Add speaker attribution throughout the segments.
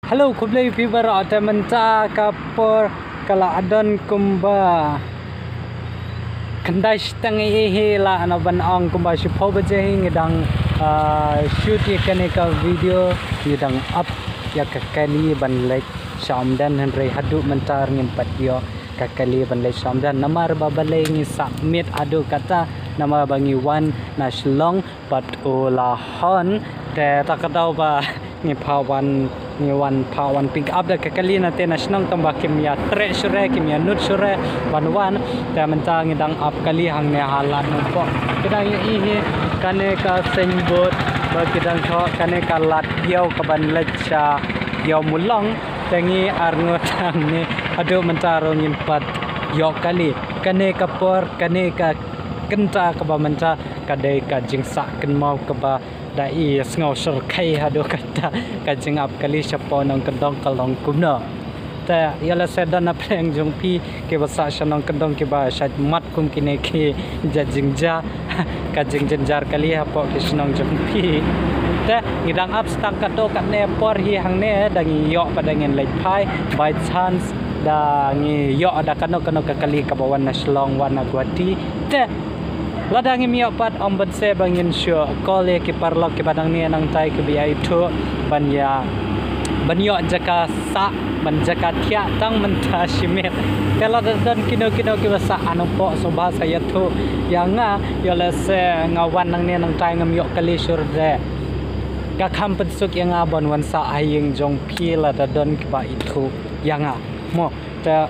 Speaker 1: Hello, kublai fiber ada menta kapur kala adon kumba kendai stang la ana ban ong kumba shupo baje ngidang shoot yakane ka video ngidang up ya kakali ban lek shamdan henry hadu mentar ngimpat yo kakali ban lek shamdan namar babale ngi submit adu kata nama bangi wan na shlong pat ulahon te takadau ba ni pawan ni wan pawan pick up da kakali na te national tamba kimya tre shure kimya nut shure wan te menta ngidang up kali hang ne halat no po kidang ihi kane ka signboard ba kidang tho kane ka lat yau ka ban lecha yau mulong tengi arngot hang ni adu menta ro ngimpat yo kali kane ka por kane ka kenta ka ba menta kadai ka jingsa ken mau ka ba dai sngaw sir khai hado kata kajing ap kali siapa nong kendong kalong kumno ta yala sedan na preng jong pi ke basa shanong kendong ke ba shat mat kum kine ke jajing ja kajing jenjar kali hapo ke shnong jong pi ta ngidang ap stang kato kat ne por hi hang ne dangi yo padangin lek pai by chance dangi yo ada kano kali kabawan na shlong wana gwati ta ladang mi opat ombat se bangin syo kole ki parlok ki padang ni nang tai ki biai thu banya banyo jaka sa ban jaka thia tang menta shimet kala dan kino ki basa anu po so bahasa ya thu yanga yola se ngawan nang ni nang tai ngam yo kali sur de ka kham pensuk yang abon wan sa aying jong pi la da don ki ba itu yanga mo ta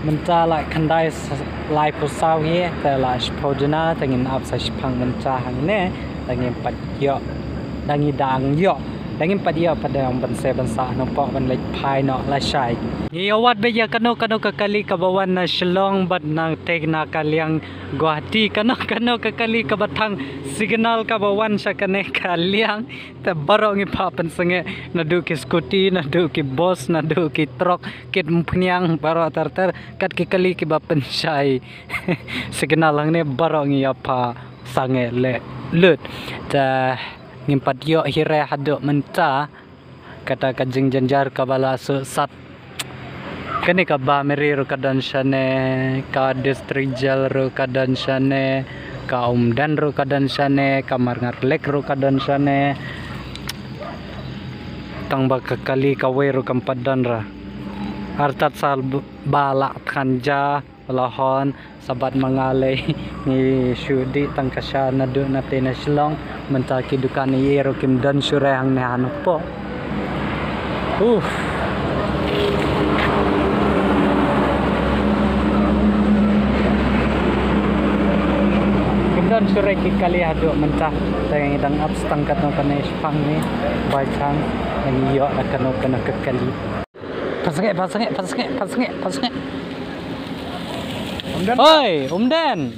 Speaker 1: menta like kandai lai pusau ye ta la spodina tangin ap sa shpang menta hang ne tangin pat yo dangi dang yo dangin pat yo pada ban se ban sa no po ban lek phai no la shai ye wat be ya kano ka kali ka bawan na shlong bat nang tek na kaliang guwahati kano ka kali ka batang signal ka bawan sa kane kaliang ta baro ngi pa pan sange na du ki scooty na du ki bus na du ki truck kit mpnyang baro tar kat ki kali ki ba penshai signal lang ne baro ngi apa sange le lut ta ngimpat yo hire hado menta kata kajing janjar kabala sat kani ka ba meri ro kadan shane ka distrijal ro kadan shane ka umdan ro kadan shane kamar ngatlek ro kadan shane tang ba kali ka we ro kampadan ra artat sal bala khanja lahon sabat mangalay ni syudi tang kasya na do na tinaslong mentaki dukan ni ro kim dan surehang ne anu po dan sure ki kali hado mentah tang idang abstang kat no kana spang ni bacang ni yo akan kana kekali pasang oi Umdan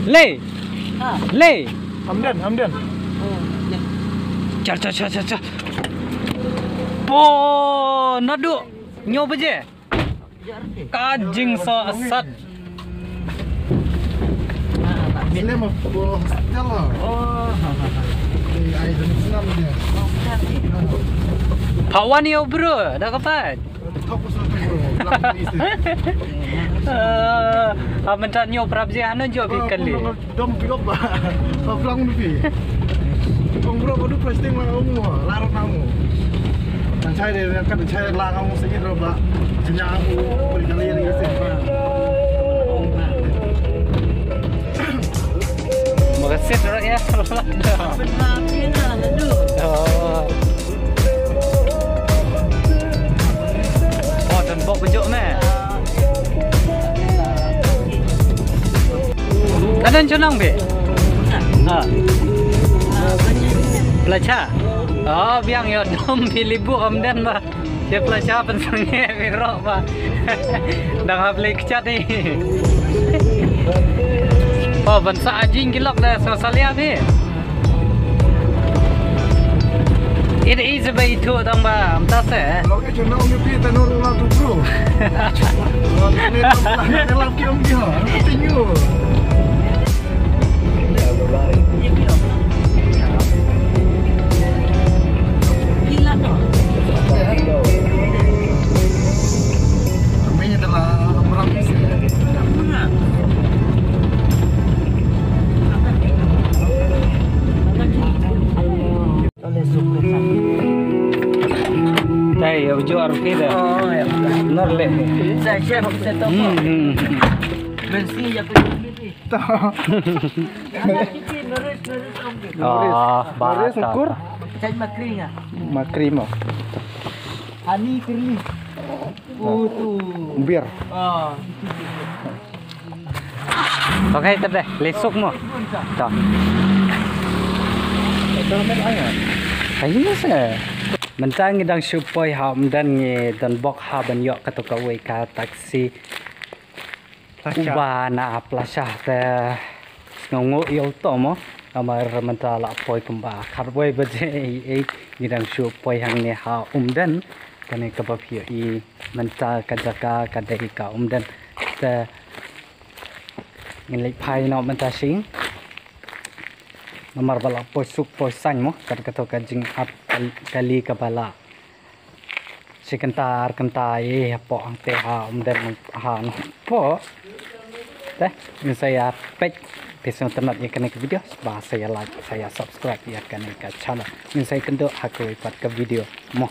Speaker 1: le Hamdan cha po nadu nyo baje kajing so asat
Speaker 2: Ini mau hostel lah. Oh, di air senam dia.
Speaker 1: Pak Wan yo bro, dah kapan?
Speaker 2: Top sampai bro.
Speaker 1: Mentat nyo prabje anu jo bi kali.
Speaker 2: Dom pick up ba. Pulang du bi. Kong bro bodu plastik ma kamu, larut kamu. Dan saya dia kan saya lah kamu sedikit ro ba. Jenya aku beri kali yang isi.
Speaker 1: Makasih ro ya.
Speaker 3: Benar ni lah lalu.
Speaker 1: Oh. Dan bawa penjuk meh. Kanan cunang be. Pelaca. Oh, biang yo dom bilibu amdan ba. Dia pelaca pensange biro ba. Dah habli kecat ni. Oh, bansa ajing gilok dah sasalia be. It is a way to dong ba amta se.
Speaker 2: Kalau ke chuna umi pi tanur la tu bro. Ni la ki om dia. Tingu.
Speaker 1: Hey, ujo arpida.
Speaker 3: Oh, ya.
Speaker 1: Benar le.
Speaker 3: Saya chef saya tahu. Mesti ya pergi.
Speaker 1: Oh,
Speaker 2: Noris ukur
Speaker 3: Saya makring ah.
Speaker 2: makrim oh.
Speaker 3: Hani kering. Oh tu.
Speaker 2: Bir.
Speaker 3: Ah.
Speaker 1: Okay, tadi lesok mo. Tak.
Speaker 2: Ito naman ayat.
Speaker 1: Ayun sa. Mentang ngidang supaya ham dan dan bok haban yok katoka we ka taksi. Uba na plasah te ngongo yo to mo. Amar mentala poi kumba karboi baje e ngidang supaya hang ne ha dan kane kabapio I menta kajaka kadai ka dan te ngilai pai no menta sing nomor bala posuk posan mo kata kajing ap kali kabala si kentar kentai po ang te ha dan ha no po teh min saya page Pesan temat ya kena ke video, saya like, saya subscribe ya kena ke channel. Min saya kendo aku ipat ke video mo.